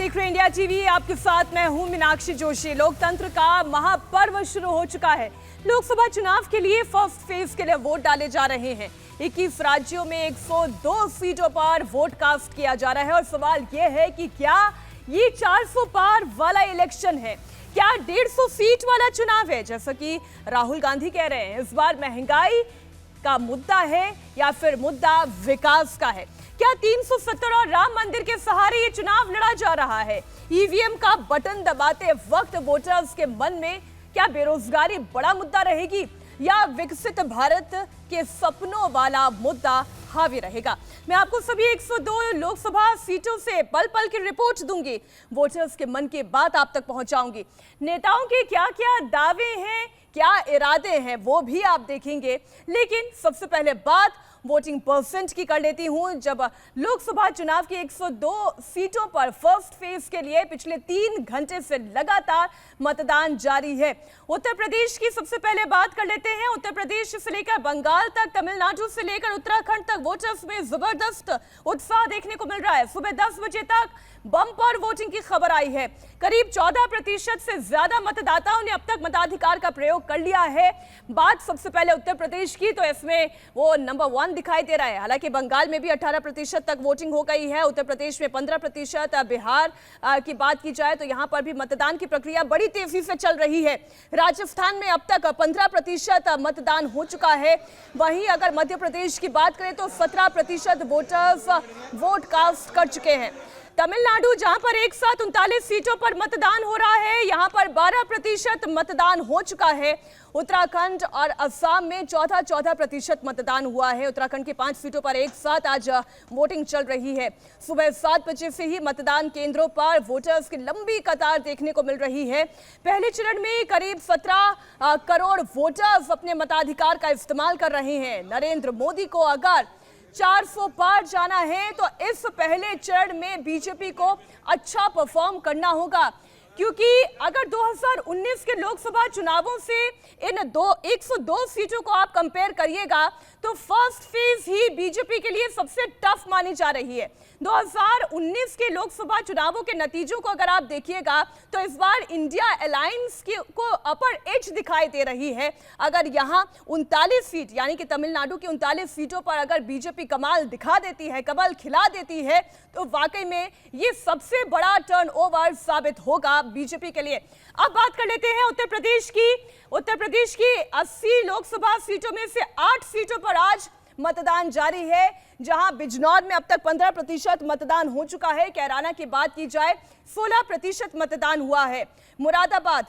देख रहे हैं इंडिया टीवी। आपके साथ मैं हूं मीनाक्षी जोशी। लोकतंत्र का महापर्व शुरू हो चुका है। लोकसभा चुनाव के लिए फर्स्ट फेज के लिए वोट डाले जा रहे हैं। 21 राज्यों में 102 सीटों पर वोट कास्ट किया जा रहा है और सवाल यह है कि क्या ये 400 पार वाला इलेक्शन है, क्या 150 सीट वाला चुनाव है, जैसा कि राहुल गांधी कह रहे हैं। इस बार महंगाई का मुद्दा है या फिर मुद्दा विकास का है? क्या 370 और राम मंदिर के सहारे ये चुनाव लड़ा जा रहा है? ईवीएम का बटन दबाते वक्त वोटर्स के मन में क्या बेरोजगारी बड़ा मुद्दा रहेगी या विकसित भारत के सपनों वाला मुद्दा हावी रहेगा? मैं आपको सभी 102 लोकसभा सीटों से पल पल की रिपोर्ट दूंगी, वोटर्स के मन की बात आप तक पहुंचाऊंगी। नेताओं के क्या क्या दावे हैं, क्या इरादे हैं, वो भी आप देखेंगे। लेकिन सबसे पहले बात वोटिंग परसेंट की कर लेती हूं। जब लोकसभा चुनाव की 102 सीटों पर फर्स्ट फेज के लिए पिछले 3 घंटे से लगातार मतदान जारी है। उत्तर प्रदेश की सबसे पहले बात कर लेते हैं। उत्तर प्रदेश से लेकर बंगाल तक, तमिलनाडु से लेकर उत्तराखंड तक वोटर्स में जबरदस्त उत्साह देखने को मिल रहा है। सुबह 10 बजे तक बम्पर वोटिंग की खबर आई है। करीब 14% से ज्यादा मतदाताओं ने अब तक मताधिकार का प्रयोग कर लिया है। बात सबसे पहले उत्तर प्रदेश की, तो इसमें वो नंबर 1 दिखाई दे रहा है। हालांकि बंगाल में भी 18% तक वोटिंग हो गई है। उत्तर प्रदेश में 15%। बिहार की बात की जाए तो यहां पर भी मतदान की प्रक्रिया बड़ी तेजी से चल रही है। राजस्थान में अब तक 15% मतदान हो चुका है। वहीं अगर मध्य प्रदेश की बात करें तो 17% वोटर्स वोट कास्ट कर चुके हैं। तमिलनाडु, जहां पर एक साथ 39 सीटों पर मतदान हो रहा है, यहां पर 12% मतदान हो चुका है। उत्तराखंड और असम में 14% मतदान हुआ है। उत्तराखंड की 5 सीटों पर एक साथ आज वोटिंग चल रही है। सुबह 7 बजे से ही मतदान केंद्रों पर वोटर्स की लंबी कतार देखने को मिल रही है। पहले चरण में करीब 17 करोड़ वोटर्स अपने मताधिकार का इस्तेमाल कर रहे हैं। नरेंद्र मोदी को अगर 400 पार जाना है तो इस पहले चरण में बीजेपी को अच्छा परफॉर्म करना होगा, क्योंकि अगर 2019 के लोकसभा चुनावों से इन 102 सीटों को आप कंपेयर करिएगा तो फर्स्ट फेज ही बीजेपी के लिए सबसे टफ मानी जा रही है। 2019 के लोकसभा चुनावों के नतीजों को अगर आप देखिएगा तो इस बार इंडिया अलायंस को अपर एज दिखाई दे रही है। अगर यहां 39 सीट यानी कि तमिलनाडु की 39 सीटों पर अगर बीजेपी कमाल दिखा देती है, कमाल खिला देती है, तो वाकई में ये सबसे बड़ा टर्नओवर साबित होगा बीजेपी के लिए। अब बात कर लेते हैं उत्तर प्रदेश की। उत्तर प्रदेश की 80 लोकसभा सीटों में से 8 सीटों पर आज मतदान जारी है, जहां बिजनौर में अब तक 15% मतदान हो चुका है। कैराना की बात की जाए 16% मतदान हुआ है। मुरादाबाद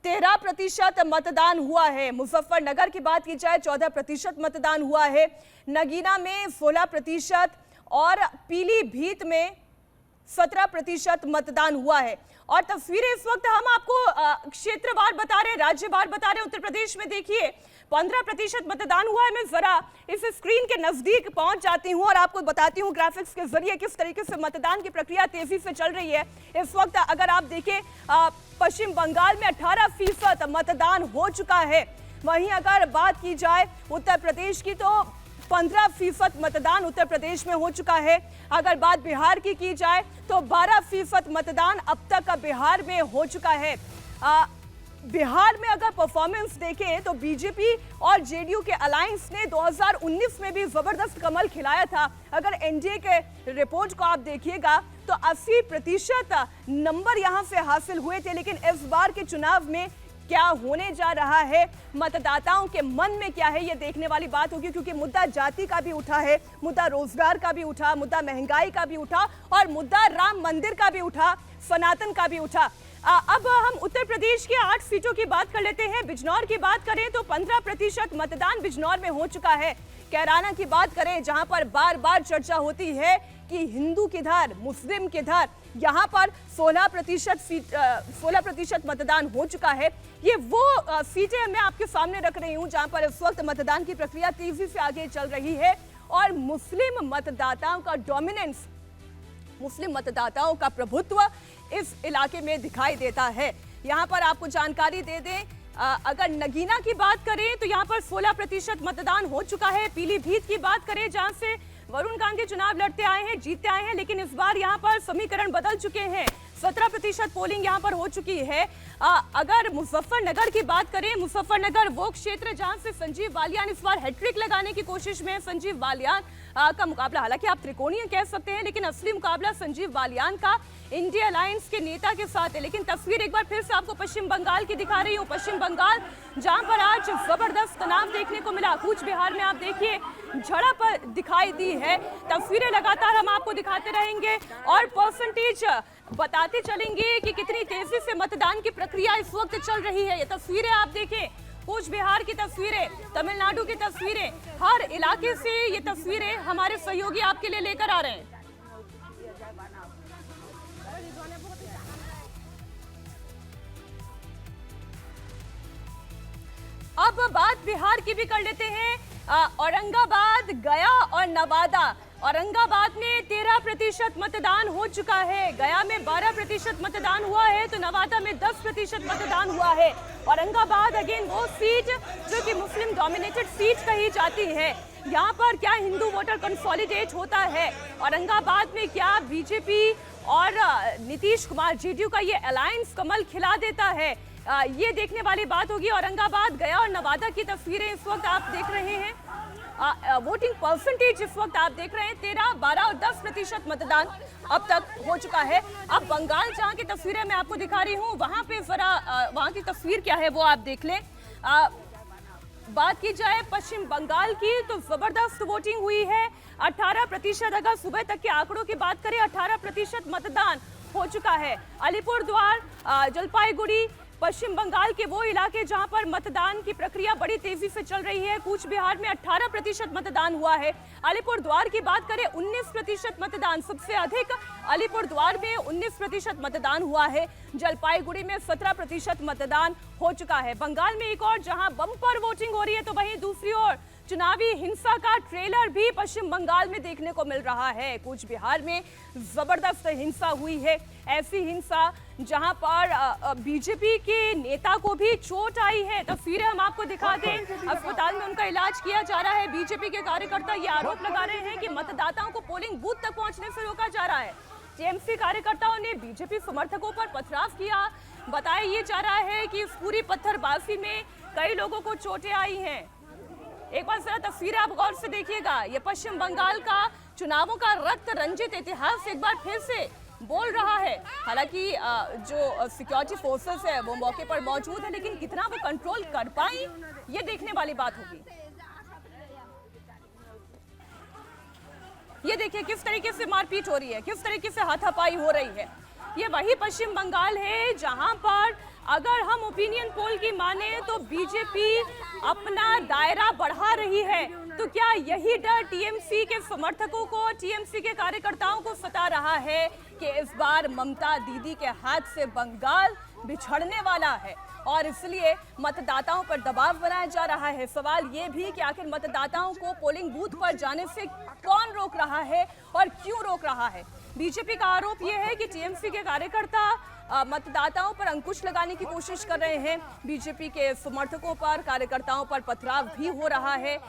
13% मतदान हुआ है। मुजफ्फरनगर की बात की जाए 14% मतदान हुआ है। नगीना में 16% और पीलीभीत में 17% मतदान हुआ है। और तस्वीरें इस वक्त हम आपको क्षेत्रवार बता रहे हैं, राज्यवार बता रहे हैं। उत्तर प्रदेश में देखिए 15% मतदान हुआ है। मैं जरा इस स्क्रीन के नजदीक पहुंच जाती हूं और आपको बताती हूं ग्राफिक्स के जरिए किस तरीके से मतदान की प्रक्रिया तेजी से चल रही है। इस वक्त अगर आप देखें पश्चिम बंगाल में 18% मतदान हो चुका है। वहीं अगर बात की जाए उत्तर प्रदेश की तो 15% मतदान उत्तर प्रदेश में हो चुका है। अगर बात बिहार की जाए तो 12% मतदान अब तक बिहार में हो चुका है। बिहार में अगर परफॉर्मेंस देखें तो बीजेपी और जेडीयू के अलायंस ने 2019 में भी जबरदस्त कमल खिलाया था। अगर एनडीए के रिपोर्ट को आप देखिएगा तो 80% नंबर यहां से हासिल हुए थे। लेकिन इस बार के चुनाव में क्या होने जा रहा है, मतदाताओं के मन में क्या है, ये देखने वाली बात होगी, क्योंकि मुद्दा जाति का भी उठा है, मुद्दा रोजगार का भी उठा, मुद्दा महंगाई का भी उठा और मुद्दा राम मंदिर का भी उठा, सनातन का भी उठा। अब हम उत्तर प्रदेश की 8 सीटों की बात कर लेते हैं। बिजनौर की बात करें तो 15% मतदान बिजनौर में हो चुका है। कैराना की बात करें जहां पर बार बार चर्चा होती है कि हिंदू किधर, मुस्लिम किधर, यहां पर 16% मतदान हो चुका है। ये वो सीटें मैं आपके सामने रख रही हूं जहां पर इस वक्त मतदान की प्रक्रिया तेजी से आगे चल रही है और मुस्लिम मतदाताओं का डोमिनेंस, मुस्लिम मतदाताओं का प्रभुत्व इस इलाके में दिखाई देता है। यहां पर आपको जानकारी दे दें, अगर नगीना की बात करें तो यहां पर 16% मतदान हो चुका है। पीलीभीत की बात करें जहां से वरुण गांधी चुनाव लड़ते आए हैं, जीतते आए हैं, लेकिन इस बार यहां पर समीकरण बदल चुके हैं। 17% पोलिंग यहाँ पर हो चुकी है। अगर मुजफ्फरनगर की बात करें, मुजफ्फरनगर वो क्षेत्र जहां से संजीव बालियान इस बार हैट्रिक लगाने की कोशिश में संजीव बालियान का मुकाबला, हालांकि आप त्रिकोणीय कह सकते हैं, लेकिन असली मुकाबला संजीव बालियान का इंडिया अलायंस के नेता के साथ है। लेकिन तस्वीर एक बार फिर से आपको पश्चिम बंगाल की दिखा रही हूँ। पश्चिम बंगाल जहां पर आज जबरदस्त तनाव देखने को मिला। कूच बिहार में आप देखिए झड़प दिखाई दी है। तस्वीरें लगातार हम आपको दिखाते रहेंगे और परसेंटेज बताते चलेंगे कि कितनी तेजी से मतदान की प्रक्रिया इस वक्त चल रही है। ये तस्वीरें आप देखें, कूच बिहार की तस्वीरें, तमिलनाडु की तस्वीरें, हर इलाके से ये तस्वीरें हमारे सहयोगी आपके लिए लेकर आ रहे हैं। अब बात बिहार की भी कर लेते हैं। औरंगाबाद, गया और नवादा। औरंगाबाद में 13% मतदान हो चुका है, गया में 12% मतदान हुआ है, तो नवादा में 10% मतदान हुआ है। औरंगाबाद अगेन वो सीट जो कि मुस्लिम डोमिनेटेड सीट कही जाती है। यहाँ पर क्या हिंदू वोटर कंसोलिडेट होता है? औरंगाबाद में क्या बीजेपी और नीतीश कुमार जेडीयू का ये अलायंस कमल खिला देता है? ये देखने वाली बात होगी। औरंगाबाद, गया और नवादा की तस्वीरें इस वक्त आप देख रहे हैं। वोटिंग परसेंटेज इस वक्त आप देख रहे हैं 13, 12 और 10% मतदान अब तक हो चुका है। अब बंगाल जहां की तस्वीरें मैं आपको दिखा रही हूं, वहां पे जरा वहां की तस्वीर क्या है वो आप देख लें। बात की जाए पश्चिम बंगाल की तो जबरदस्त वोटिंग हुई है। 18%, अगर सुबह तक के आंकड़ों की बात करें 18% मतदान हो चुका है। अलीपुरद्वार, जलपाईगुड़ी, पश्चिम बंगाल के वो इलाके जहां पर मतदान की प्रक्रिया बड़ी तेजी से चल रही है। कूच बिहार में 18% मतदान हुआ है। अलीपुरद्वार की बात करें 19% मतदान, सबसे अधिक अलीपुरद्वार में 19% मतदान हुआ है। जलपाईगुड़ी में 17% मतदान हो चुका है। बंगाल में एक और जहां बम्पर वोटिंग हो रही है, तो वहीं दूसरी ओर चुनावी हिंसा का ट्रेलर भी पश्चिम बंगाल में देखने को मिल रहा है। कूच बिहार में जबरदस्त हिंसा हुई है, ऐसी हिंसा जहां पर बीजेपी के नेता को भी चोट आई है। तस्वीरें हम आपको दिखा दें, अस्पताल में उनका इलाज किया जा रहा है। बीजेपी के कार्यकर्ता ये आरोप लगा रहे हैं कि मतदाताओं को पोलिंग बूथ तक पहुंचने से रोका जा रहा है। टीएमसी कार्यकर्ताओं ने बीजेपी समर्थकों पर पथराव किया। बताया ये जा रहा है कि इस पूरी पत्थरबाजी में कई लोगों को चोटें आई हैं। एक बार जरा तस्वीरें आप गौर से देखिएगा। ये पश्चिम बंगाल का चुनावों का रक्त रंजित इतिहास एक बार फिर से बोल रहा है। हालांकि जो सिक्योरिटी फोर्सेस है वो मौके पर मौजूद है, लेकिन कितना वो कंट्रोल कर पाई ये देखने वाली बात होगी। ये देखिए किस तरीके से मारपीट हो रही है, किस तरीके से हाथापाई हो रही है। ये वही पश्चिम बंगाल है जहां पर अगर हम ओपिनियन पोल की माने तो बीजेपी अपना दायरा बढ़ा रही है। तो क्या यही डर टीएमसी के समर्थकों को, टीएमसी के कार्यकर्ताओं को सता रहा है कि इस बार ममता दीदी के हाथ से बंगाल बिछड़ने वाला है और इसलिए मतदाताओं पर दबाव बनाया जा रहा है? सवाल ये भी कि आखिर मतदाताओं को पोलिंग बूथ पर जाने से कौन रोक रहा है और क्यों रोक रहा है? बीजेपी का आरोप यह है कि टीएमसी के कार्यकर्ता मतदाताओं पर अंकुश लगाने की कोशिश कर रहे हैं। बीजेपी के समर्थकों पर, कार्यकर्ताओं पर पथराव भी हो रहा है।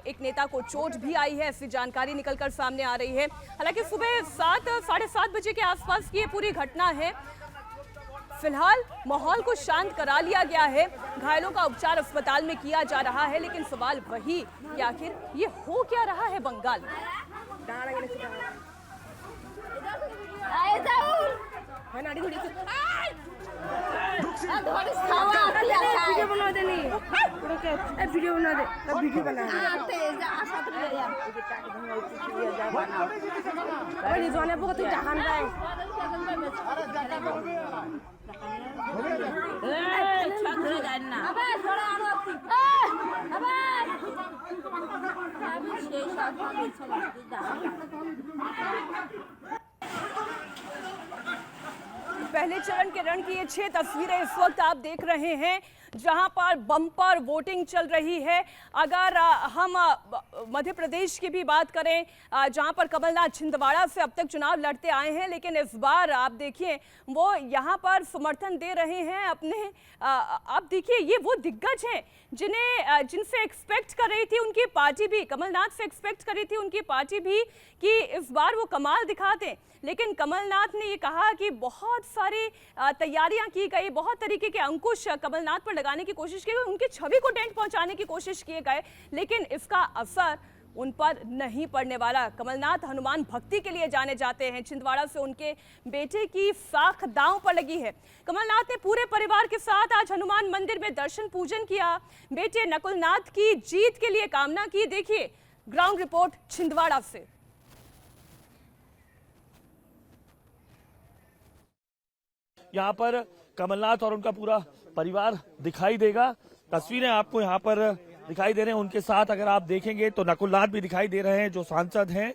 एक नेता को चोट भी आई है, ऐसी जानकारी निकलकर सामने आ रही है। हालांकि सुबह 7, साढ़े 7 बजे के आसपास की ये पूरी घटना है। फिलहाल माहौल को शांत करा लिया गया है, घायलों का उपचार अस्पताल में किया जा रहा है, लेकिन सवाल वही कि आखिर ये हो क्या रहा है बंगाल में? वीडियो बना दे, नहीं वीडियो बना दे, तब वीडियो बना दे। बहुत जहान पहले चरण के रण की ये 6 तस्वीरें इस वक्त आप देख रहे हैं जहां पर बम्पर वोटिंग चल रही है। अगर हम मध्य प्रदेश की भी बात करें, जहां पर कमलनाथ छिंदवाड़ा से अब तक चुनाव लड़ते आए हैं, लेकिन इस बार आप देखिए वो यहां पर समर्थन दे रहे हैं अपने। आप देखिए ये वो दिग्गज हैं जिनसे एक्सपेक्ट कर रही थी उनकी पार्टी भी, कमलनाथ से एक्सपेक्ट कर रही थी उनकी पार्टी भी कि इस बार वो कमाल दिखा दें। लेकिन कमलनाथ ने ये कहा कि बहुत सारी तैयारियां की गई, बहुत तरीके के अंकुश कमलनाथ पर लगाने की कोशिश की गई, उनकी छवि को डेंट पहुंचाने की कोशिश किए गए, लेकिन इसका असर उन पर नहीं पड़ने वाला। कमलनाथ हनुमान भक्ति के लिए जाने जाते हैं। छिंदवाड़ा से उनके बेटे की साख दांव पर लगी है। कमलनाथ ने पूरे परिवार के साथ आज हनुमान मंदिर में दर्शन पूजन किया, बेटे नकुलनाथ की जीत के लिए कामना की। देखिए ग्राउंड रिपोर्ट छिंदवाड़ा से। यहाँ पर कमलनाथ और उनका पूरा परिवार दिखाई देगा। तस्वीरें आपको यहाँ पर दिखाई दे रहे हैं। उनके साथ अगर आप देखेंगे तो नकुलनाथ भी दिखाई दे रहे हैं जो सांसद हैं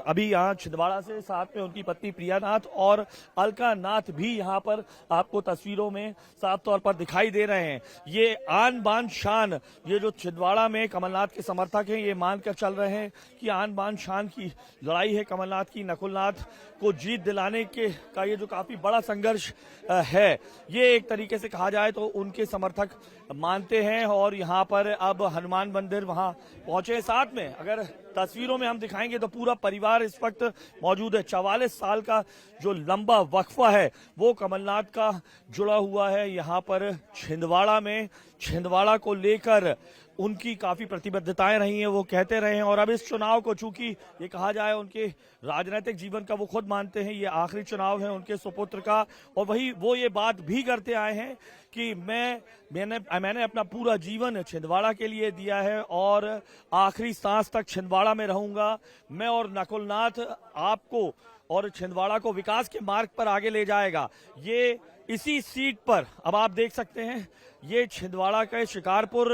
अभी यहाँ छिंदवाड़ा से, साथ में उनकी पत्नी प्रियानाथ और अलका नाथ भी यहाँ पर आपको तस्वीरों में साफ तौर पर दिखाई दे रहे हैं। ये आन बान शान, ये जो छिंदवाड़ा में कमलनाथ के समर्थक हैं ये मानकर चल रहे हैं कि आन बान शान की लड़ाई है कमलनाथ की। नकुलनाथ को जीत दिलाने का ये जो काफी बड़ा संघर्ष है, ये एक तरीके से कहा जाए तो उनके समर्थक मानते हैं। और यहाँ पर अब हनुमान मंदिर वहां पहुंचे। साथ में अगर तस्वीरों में हम दिखाएंगे तो पूरा परिवार इस वक्त मौजूद है। 44 साल का जो लंबा वक्फा है वो कमलनाथ का जुड़ा हुआ है यहाँ पर छिंदवाड़ा में। छिंदवाड़ा को लेकर उनकी काफी प्रतिबद्धताएं रही हैं, वो कहते रहे हैं। और अब इस चुनाव को, चूंकि ये कहा जाए उनके राजनीतिक जीवन का, वो खुद मानते हैं ये आखिरी चुनाव है उनके सुपुत्र का। और वही वो ये बात भी करते आए हैं कि मैंने अपना पूरा जीवन छिंदवाड़ा के लिए दिया है और आखिरी सांस तक छिंदवाड़ा में रहूंगा। मैं और नकुलनाथ आपको और छिंदवाड़ा को विकास के मार्ग पर आगे ले जाएगा। ये इसी सीट पर अब आप देख सकते हैं, ये छिंदवाड़ा का शिकारपुर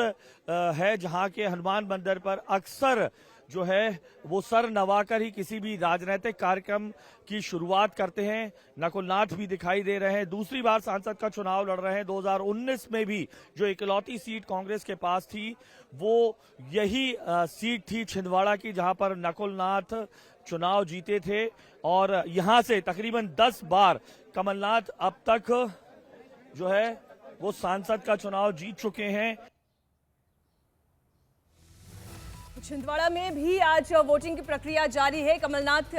है जहां के हनुमान मंदिर पर अक्सर जो है वो सर नवाकर ही किसी भी राजनीतिक कार्यक्रम की शुरुआत करते हैं। नकुलनाथ भी दिखाई दे रहे हैं, दूसरी बार सांसद का चुनाव लड़ रहे हैं। 2019 में भी जो इकलौती सीट कांग्रेस के पास थी वो यही सीट थी छिंदवाड़ा की, जहां पर नकुलनाथ चुनाव जीते थे। और यहां से तकरीबन 10 बार कमलनाथ अब तक जो है वो सांसद का चुनाव जीत चुके हैं। छिंदवाड़ा में भी आज वोटिंग की प्रक्रिया जारी है। कमलनाथ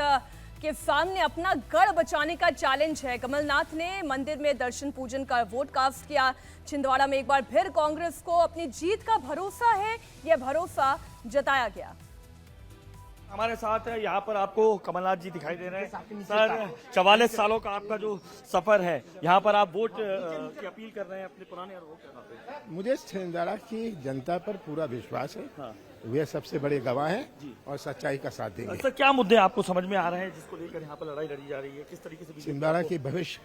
के सामने अपना गढ़ बचाने का चैलेंज है। कमलनाथ ने मंदिर में दर्शन पूजन का वोट कास्ट किया। छिंदवाड़ा में एक बार फिर कांग्रेस को अपनी जीत का भरोसा है, यह भरोसा जताया गया। हमारे साथ यहाँ पर आपको कमलनाथ जी दिखाई दे रहे हैं। सर, 44 सालों का आपका जो सफर है, यहाँ पर आप वोट की अपील कर रहे हैं अपने पुराने अनुभव। मुझे छिंदवाड़ा की जनता पर पूरा विश्वास है। हाँ। वे सबसे बड़े गवाह हैं और सच्चाई का साथ देंगे। सर, क्या मुद्दे आपको समझ में आ रहे हैं जिसको लेकर यहाँ पर लड़ाई लड़ी जा रही है? किस तरीके से छिंदवाड़ा के भविष्य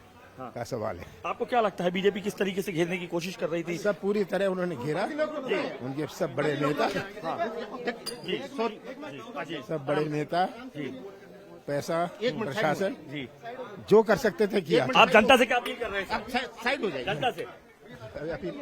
का सवाल है। आपको क्या लगता है बीजेपी किस तरीके से घेरने की कोशिश कर रही थी? सब पूरी तरह उन्होंने घेरा। उनके सब बड़े नेता, सब बड़े नेता, पैसा, प्रशासन जो कर सकते थे किया। आप जनता से क्या अपील कर रहे हैं? साइड हो जाए जनता से अपील